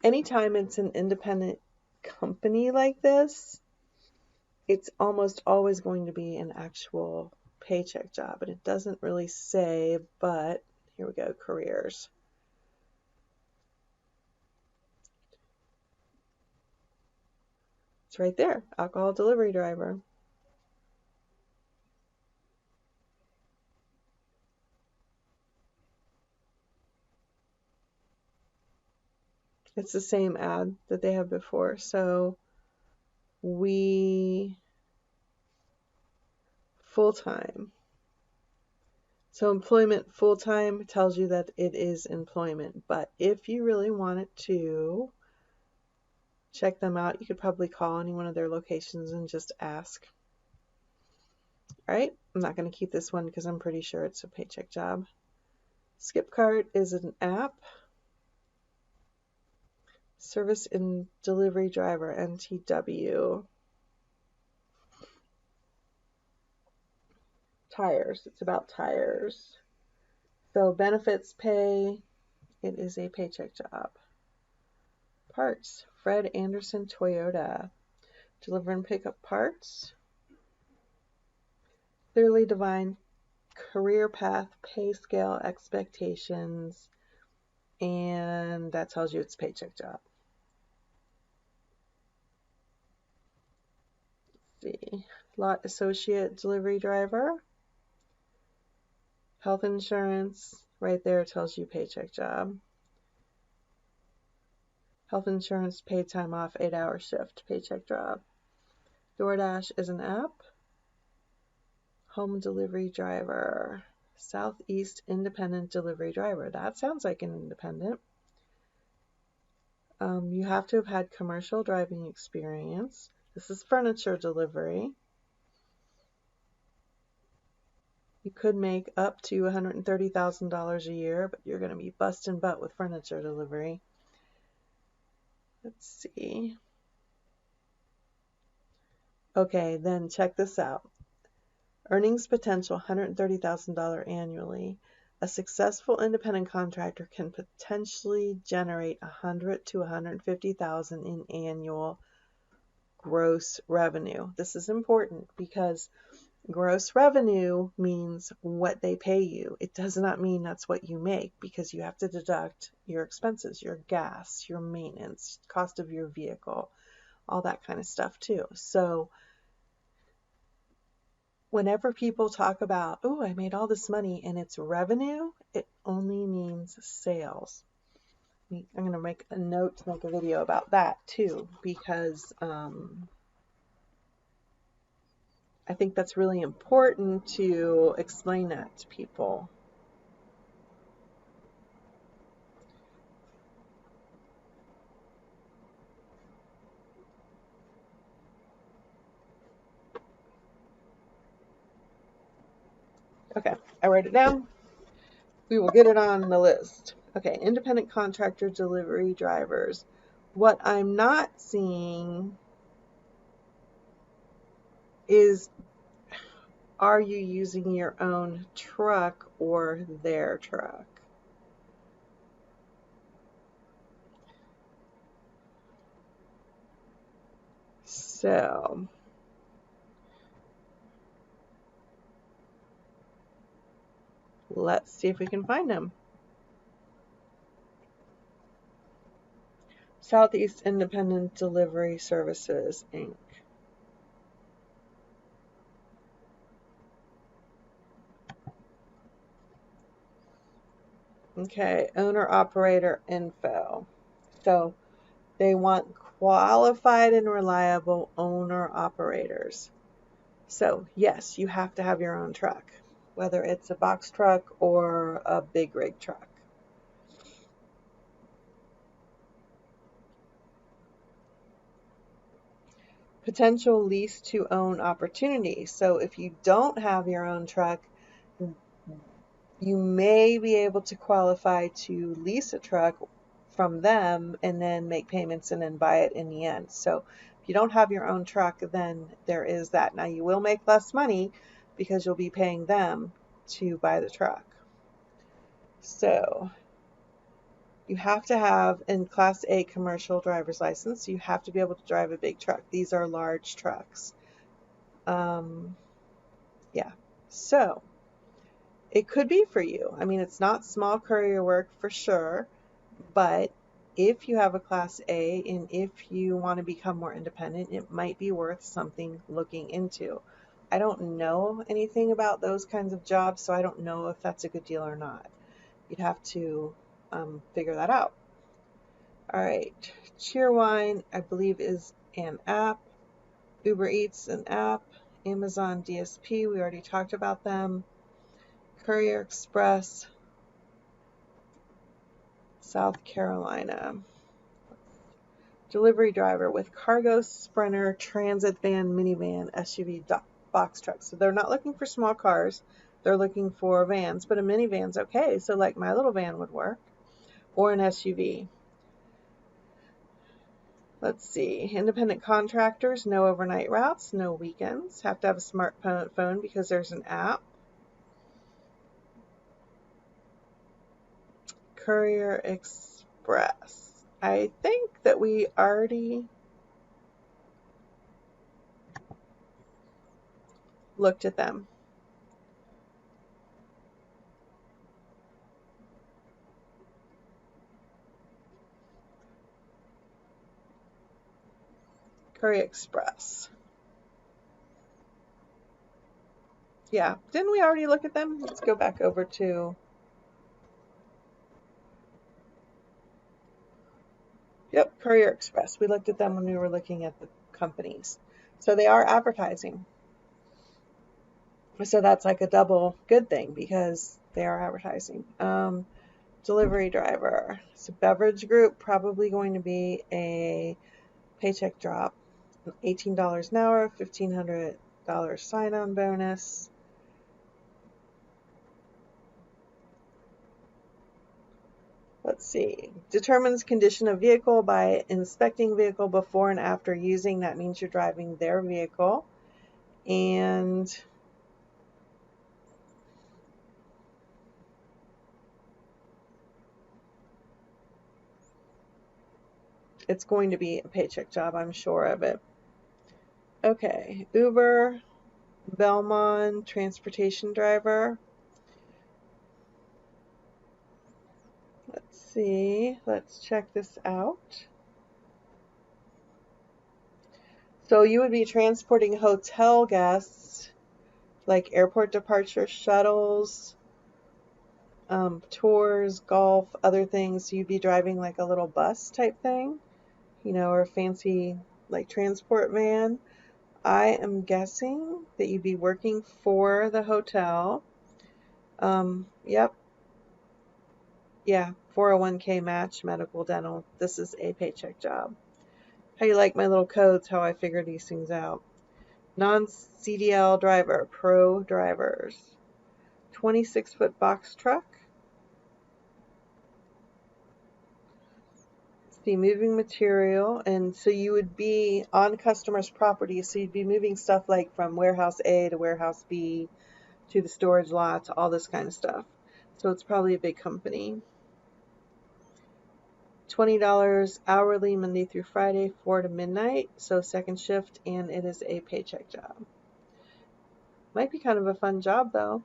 Anytime it's an independent company like this, it's almost always going to be an actual paycheck job. And it doesn't really say, but here we go, careers. It's right there, alcohol delivery driver. It's the same ad that they had before. So we full-time. So employment full-time tells you that it is employment. But if you really wanted to check them out, you could probably call any one of their locations and just ask. All right, I'm not going to keep this one because I'm pretty sure it's a paycheck job. Skipcart is an app. Service and delivery driver, NTW. Tires, it's about tires. So benefits pay, it is a paycheck job. Parts, Fred Anderson Toyota. Deliver and pick up parts. Clearly defined career path, pay scale, expectations, and that tells you it's a paycheck job. Let's see. Lot associate delivery driver. Health insurance, right there tells you paycheck job. Health insurance, paid time off, 8-hour shift, paycheck job. DoorDash is an app. Home delivery driver. Southeast independent delivery driver. That sounds like an independent. You have to have had commercial driving experience. This is furniture delivery. You could make up to $130,000 a year, but you're going to be busting butt with furniture delivery. Let's see. Okay, then check this out. Earnings potential $130,000 annually. A successful independent contractor can potentially generate $100,000 to $150,000 in annual gross revenue. This is important because gross revenue means what they pay you. It does not mean that's what you make, because you have to deduct your expenses, your gas, your maintenance, cost of your vehicle, all that kind of stuff too. So whenever people talk about, oh, I made all this money and it's revenue, it only means sales. I'm going to make a note to make a video about that too, because I think that's really important to explain that to people. Okay, I wrote it down. We will get it on the list. Okay, independent contractor delivery drivers. What I'm not seeing is, are you using your own truck or their truck? So let's see if we can find them. Southeast Independent Delivery Services, Inc. Okay, owner operator info. So they want qualified and reliable owner operators. So yes, you have to have your own truck, whether it's a box truck or a big rig truck. Potential lease to own opportunity. So if you don't have your own truck, you may be able to qualify to lease a truck from them and then make payments and then buy it in the end. So if you don't have your own truck, then there is that. Now you will make less money because you'll be paying them to buy the truck. So you have to have, in Class A commercial driver's license, you have to be able to drive a big truck. These are large trucks. Yeah, so it could be for you. I mean, it's not small courier work for sure, but if you have a Class A and if you want to become more independent, it might be worth something looking into. I don't know anything about those kinds of jobs, so I don't know if that's a good deal or not. You'd have to figure that out. All right, Cheerwine, I believe, is an app. Uber Eats, an app. Amazon DSP, we already talked about them. Courier Express, South Carolina. Delivery driver with cargo, sprinter, transit van, minivan, SUV, box truck. So they're not looking for small cars. they're looking for vans, but a minivan's okay. So like my little van would work, or an SUV. Let's see. Independent contractors, no overnight routes, no weekends. Have to have a smartphone because there's an app. Courier Express. I think that we already looked at them. Courier Express. Yeah, didn't we already look at them? Let's go back over to, yep, Courier Express. We looked at them when we were looking at the companies. So they are advertising. So that's like a double good thing because they are advertising. Delivery driver. So beverage group, probably going to be a paycheck drop. $18 an hour, $1,500 sign-on bonus. Let's see. Determines condition of vehicle by inspecting vehicle before and after using. That means you're driving their vehicle. And it's going to be a paycheck job, I'm sure of it. Okay, Uber, Belmont, transportation driver. Let's see, let's check this out. So you would be transporting hotel guests, like airport departure shuttles, tours, golf, other things. So you'd be driving like a little bus type thing, or a fancy like transport van. I am guessing that you'd be working for the hotel. Yep. Yeah, 401k match, medical, dental. This is a paycheck job. How you like my little codes, how I figure these things out. Non-CDL driver, pro drivers. 26-foot box truck. The moving material, and so you would be on customers' property, so you'd be moving stuff like from warehouse A to warehouse B to the storage lot to all this kind of stuff. So it's probably a big company. $20 hourly, Monday through Friday, 4 to midnight, so second shift, and it is a paycheck job. Might be kind of a fun job though.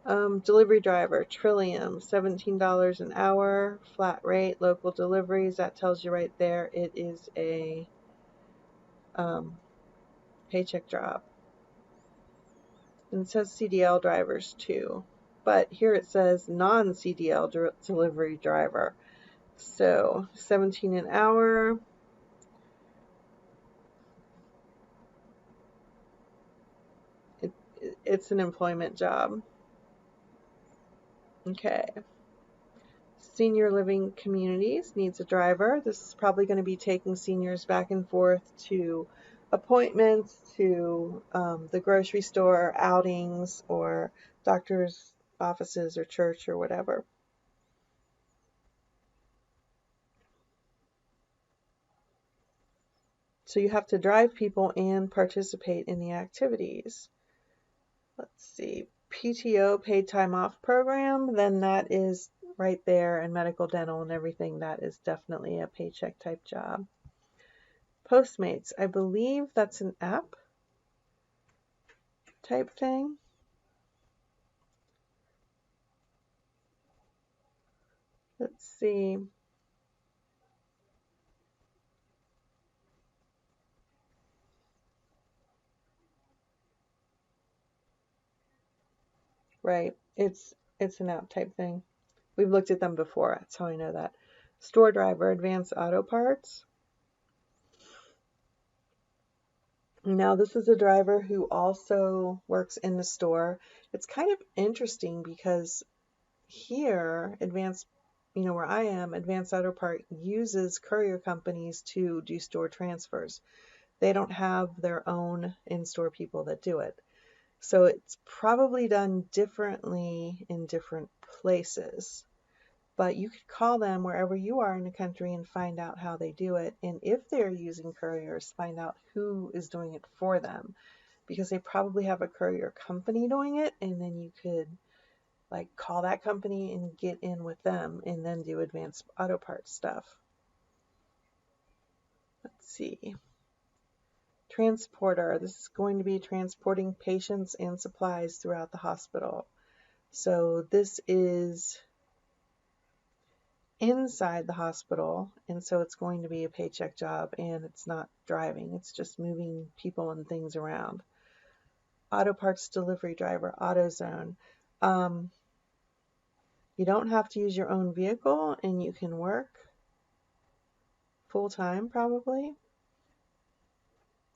Delivery driver, Trillium, $17 an hour, flat rate, local deliveries. That tells you right there it is a paycheck job. And it says CDL drivers too, but here it says non-CDL delivery driver. So 17 an hour. It's an employment job. Okay. Senior living communities needs a driver. This is probably going to be taking seniors back and forth to appointments, to the grocery store, outings, or doctor's offices, or church, or whatever. So you have to drive people and participate in the activities. Let's see. PTO, paid time off program, then that is right there, and medical, dental, and everything. That is definitely a paycheck type job. Postmates, I believe that's an app type thing. Let's see. Right. It's an app type thing. We've looked at them before. That's how I know that. Store driver, advanced auto parts. Now this is a driver who also works in the store. It's kind of interesting because here, where I am, Advanced Auto Part uses courier companies to do store transfers. They don't have their own in-store people that do it. So it's probably done differently in different places. But you could call them wherever you are in the country and find out how they do it. And if they're using couriers, find out who is doing it for them, because they probably have a courier company doing it. And then you could like call that company and get in with them and then do advanced auto parts stuff. Let's see. Transporter. This is going to be transporting patients and supplies throughout the hospital. So this is inside the hospital, and so it's going to be a paycheck job, and it's not driving, it's just moving people and things around. Auto parts delivery driver, Autozone. You don't have to use your own vehicle, and you can work full-time probably.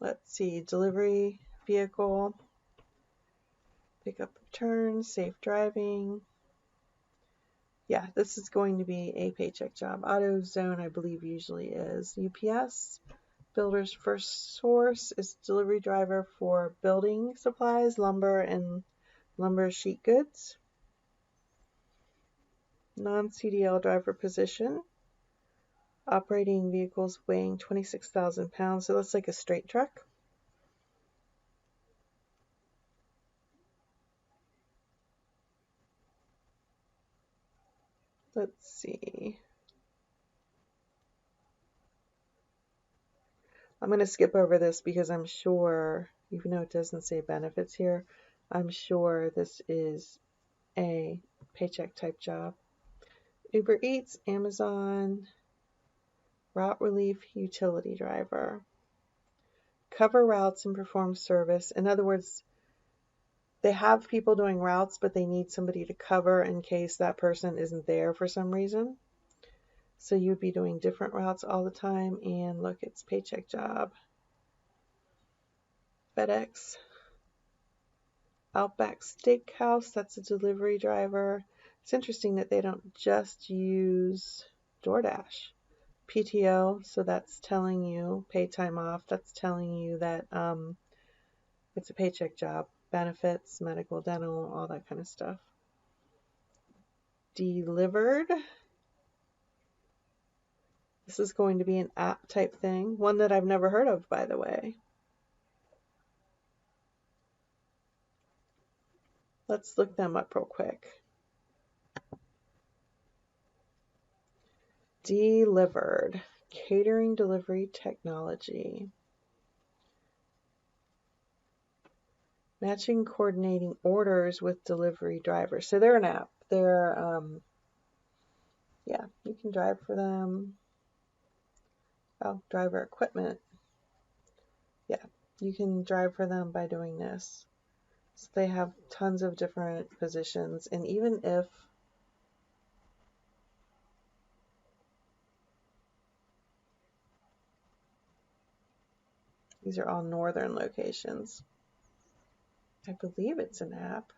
Let's see, delivery vehicle, pickup, return, safe driving. Yeah, this is going to be a paycheck job. Autozone, I believe, usually is. UPS, Builder's First Source, is delivery driver for building supplies, lumber, and lumber sheet goods. Non-CDL driver position, operating vehicles weighing 26,000 pounds, so that's like a straight truck. Let's see. I'm going to skip over this because I'm sure, even though it doesn't say benefits here, I'm sure this is a paycheck type job. Uber Eats, Amazon, route relief, utility driver. Cover routes and perform service. In other words, they have people doing routes, but they need somebody to cover in case that person isn't there for some reason. So you'd be doing different routes all the time. And look, it's paycheck job. FedEx, Outback Steakhouse, that's a delivery driver. It's interesting that they don't just use DoorDash. PTO, so that's telling you, paid time off, that's telling you that it's a paycheck job. Benefits, medical, dental, all that kind of stuff. Delivered. This is going to be an app type thing, one that I've never heard of, by the way. Let's look them up real quick. Delivered. Catering delivery technology. Matching, coordinating orders with delivery drivers. So they're an app. They're, yeah, you can drive for them. Oh, driver equipment. Yeah, you can drive for them by doing this. So they have tons of different positions, and even if these are all northern locations, I believe it's an app.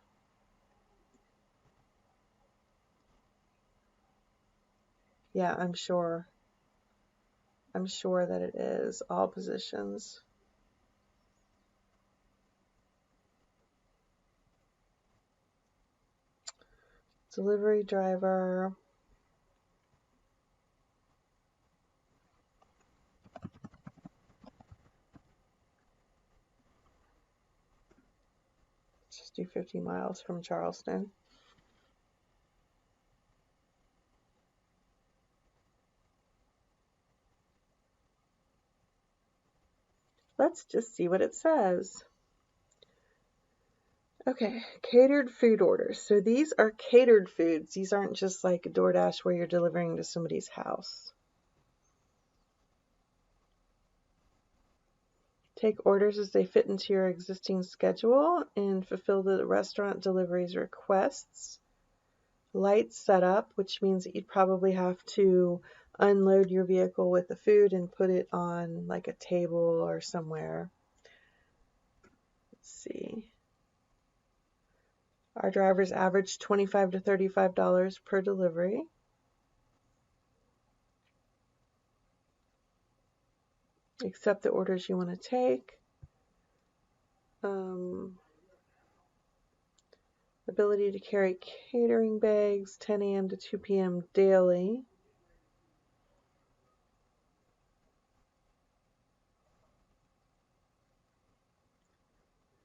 Yeah, I'm sure that it is all positions. Delivery driver. Just do 50 miles from Charleston. Let's just see what it says. Okay, catered food orders. So these are catered foods. These aren't just like a DoorDash where you're delivering to somebody's house. Take orders as they fit into your existing schedule and fulfill the restaurant delivery's requests. Light setup, which means that you'd probably have to unload your vehicle with the food and put it on like a table or somewhere. Let's see. Our drivers average $25 to $35 per delivery. Accept the orders you want to take. Ability to carry catering bags 10 a.m. to 2 p.m. daily.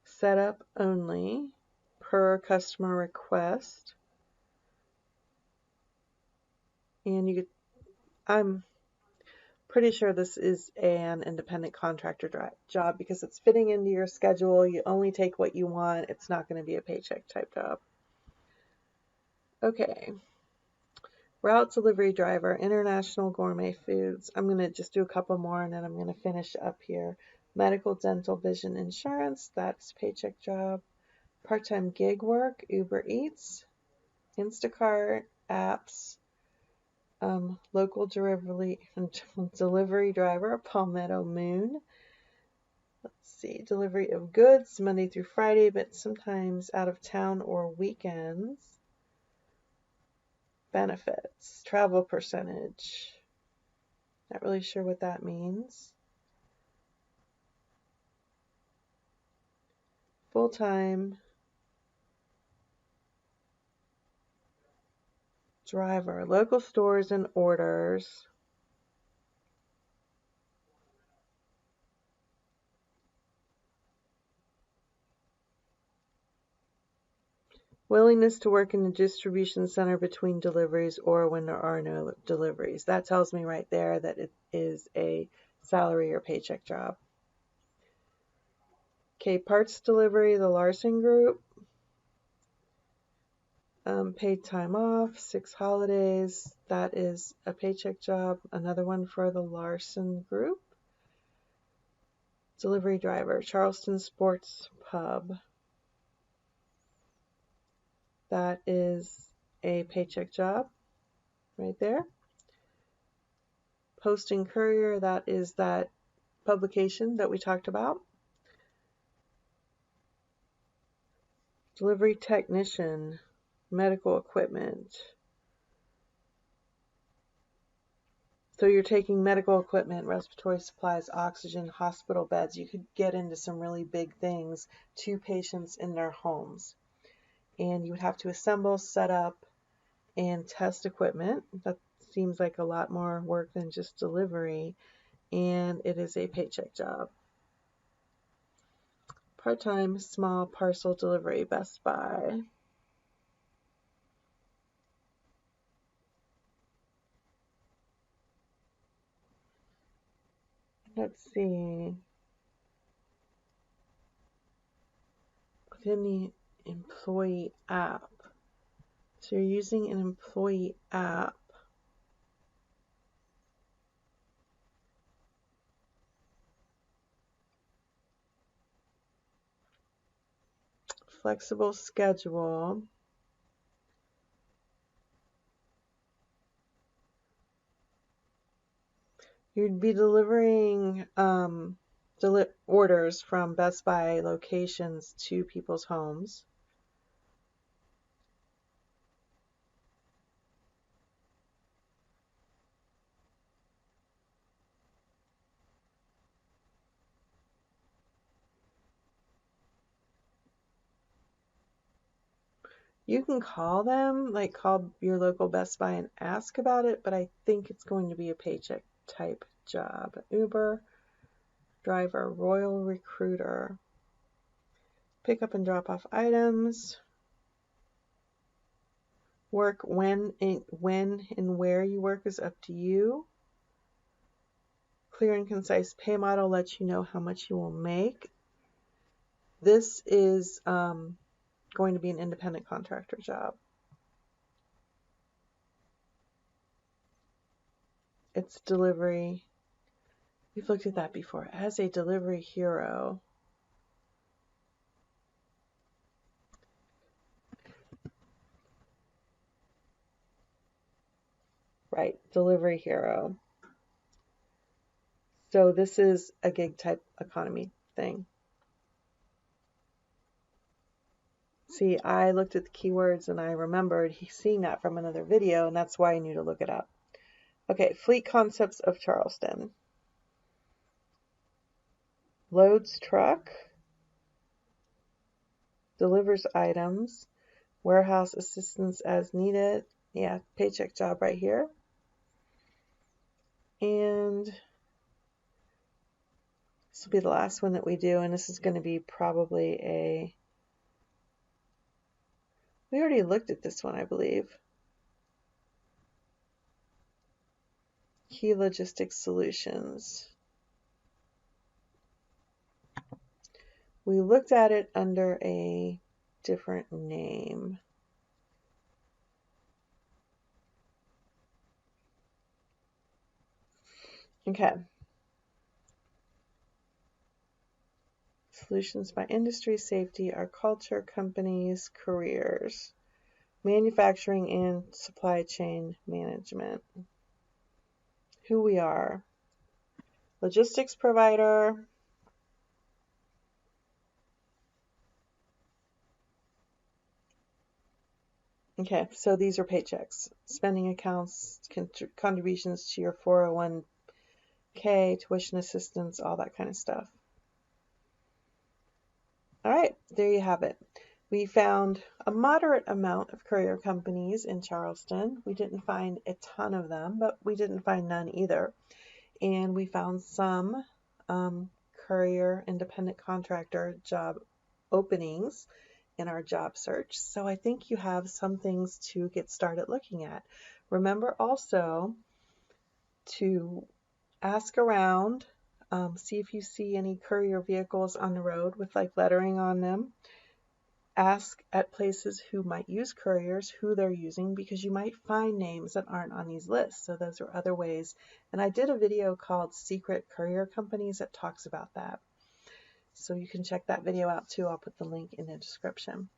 Setup only per customer request. And I'm pretty sure this is an independent contractor job because it's fitting into your schedule. You only take what you want. It's not going to be a paycheck type job. Okay. Route delivery driver, international gourmet foods. I'm going to just do a couple more and then I'm going to finish up here. Medical, dental, vision insurance. That's paycheck job. Part-time gig work, Uber Eats, Instacart, apps, local delivery driver, Palmetto Moon. Let's see, delivery of goods Monday through Friday, but sometimes out of town or weekends. Benefits, travel percentage. Not really sure what that means. Full-time driver, local stores and orders. Willingness to work in the distribution center between deliveries or when there are no deliveries. That tells me right there that it is a salary or paycheck job. Okay, parts delivery, the Larson Group. Paid time off, 6 holidays. That is a paycheck job. Another one for the Larson Group. Delivery driver, Charleston Sports Pub. That is a paycheck job right there. Post and Courier, that is that publication that we talked about. Delivery technician, medical equipment. So you're taking medical equipment, respiratory supplies, oxygen, hospital beds. You could get into some really big things to patients in their homes. And you would have to assemble, set up, and test equipment. That seems like a lot more work than just delivery. And it is a paycheck job. Part-time small parcel delivery, Best Buy. Let's see. Within the employee app. So you're using an employee app. Flexible schedule. You'd be delivering orders from Best Buy locations to people's homes. You can call them, like call your local Best Buy and ask about it, but I think it's going to be a paycheck type job. Uber driver, Royal Recruiter. Pick up and drop off items. Work when and where you work is up to you. Clear and concise pay model lets you know how much you will make. This is going to be an independent contractor job. It's delivery. We've looked at that before. As a delivery hero. Right, delivery hero. So this is a gig type economy thing. See, I looked at the keywords and I remembered seeing that from another video, and that's why I knew to look it up. Okay, Fleet Concepts of Charleston. Loads truck. Delivers items. Warehouse assistance as needed. Yeah, paycheck job right here. And this will be the last one that we do, and this is going to be probably we already looked at this one, I believe. Key Logistics Solutions. We looked at it under a different name. Okay. Solutions by industry, safety, our culture, companies, careers, manufacturing and supply chain management. Who we are. Logistics provider. Okay, so these are paychecks. Spending accounts, contributions to your 401k, tuition assistance, all that kind of stuff. All right, there you have it. We found a moderate amount of courier companies in Charleston. We didn't find a ton of them, but we didn't find none either. And we found some courier independent contractor job openings in our job search. So I think you have some things to get started looking at. Remember also to ask around, see if you see any courier vehicles on the road with like lettering on them. Ask at places who might use couriers who they're using, because you might find names that aren't on these lists. So those are other ways. And I did a video called Secret Courier Companies that talks about that. So you can check that video out too. I'll put the link in the description.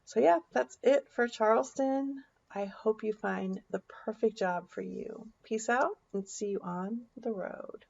So yeah, that's it for Charleston. I hope you find the perfect job for you. Peace out and see you on the road.